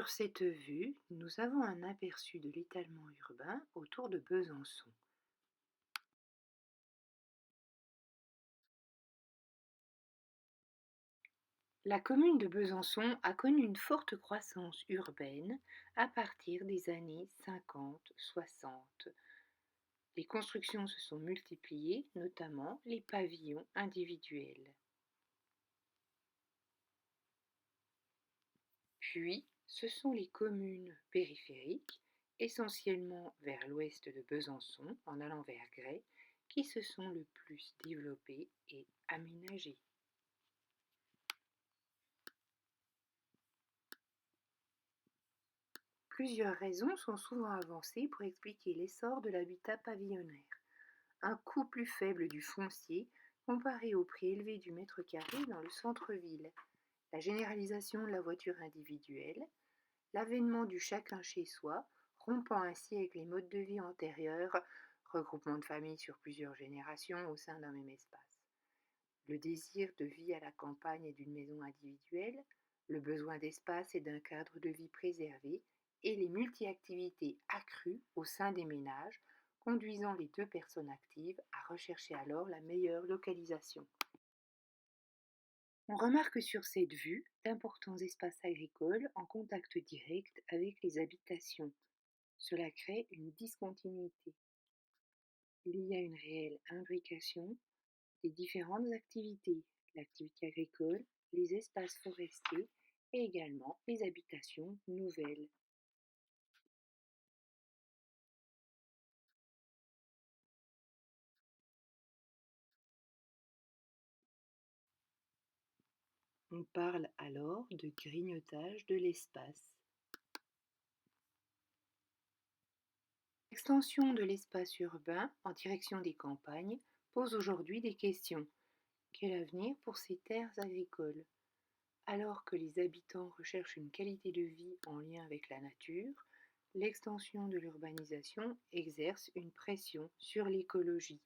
Sur cette vue, nous avons un aperçu de l'étalement urbain autour de Besançon. La commune de Besançon a connu une forte croissance urbaine à partir des années 50-60. Les constructions se sont multipliées, notamment les pavillons individuels. Puis, ce sont les communes périphériques, essentiellement vers l'ouest de Besançon, en allant vers Gray, qui se sont le plus développées et aménagées. Plusieurs raisons sont souvent avancées pour expliquer l'essor de l'habitat pavillonnaire. Un coût plus faible du foncier comparé au prix élevé du mètre carré dans le centre-ville, la généralisation de la voiture individuelle, l'avènement du chacun chez soi, rompant ainsi avec les modes de vie antérieurs, regroupement de familles sur plusieurs générations au sein d'un même espace, le désir de vie à la campagne et d'une maison individuelle, le besoin d'espace et d'un cadre de vie préservé, et les multi-activités accrues au sein des ménages, conduisant les deux personnes actives à rechercher alors la meilleure localisation. On remarque sur cette vue d'importants espaces agricoles en contact direct avec les habitations. Cela crée une discontinuité. Il y a une réelle imbrication des différentes activités, l'activité agricole, les espaces forestiers et également les habitations nouvelles. On parle alors de grignotage de l'espace. L'extension de l'espace urbain en direction des campagnes pose aujourd'hui des questions. Quel avenir pour ces terres agricoles? Alors que les habitants recherchent une qualité de vie en lien avec la nature, l'extension de l'urbanisation exerce une pression sur l'écologie.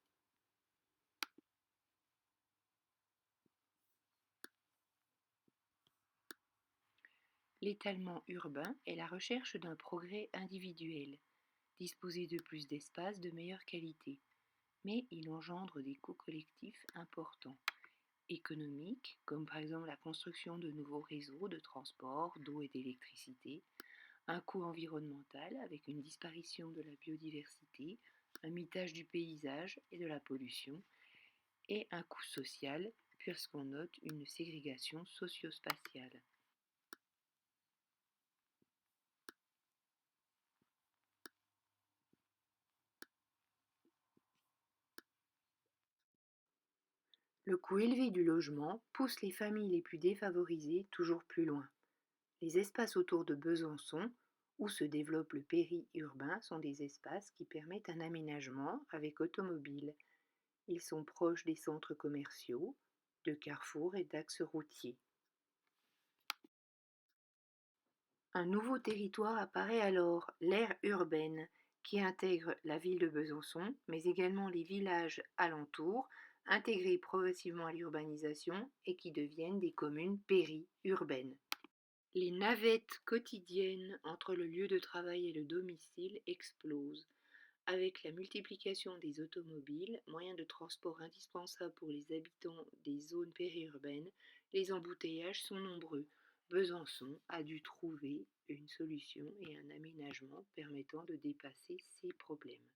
L'étalement urbain est la recherche d'un progrès individuel, disposer de plus d'espace de meilleure qualité, mais il engendre des coûts collectifs importants, économiques, comme par exemple la construction de nouveaux réseaux de transport, d'eau et d'électricité, un coût environnemental avec une disparition de la biodiversité, un mitage du paysage et de la pollution, et un coût social puisqu'on note une ségrégation socio-spatiale. Le coût élevé du logement pousse les familles les plus défavorisées toujours plus loin. Les espaces autour de Besançon, où se développe le péri-urbain, sont des espaces qui permettent un aménagement avec automobile. Ils sont proches des centres commerciaux, de carrefours et d'axes routiers. Un nouveau territoire apparaît alors, l'aire urbaine, qui intègre la ville de Besançon, mais également les villages alentours, intégrés progressivement à l'urbanisation et qui deviennent des communes péri-urbaines. Les navettes quotidiennes entre le lieu de travail et le domicile explosent. Avec la multiplication des automobiles, moyens de transport indispensables pour les habitants des zones périurbaines, les embouteillages sont nombreux. Besançon a dû trouver une solution et un aménagement permettant de dépasser ces problèmes.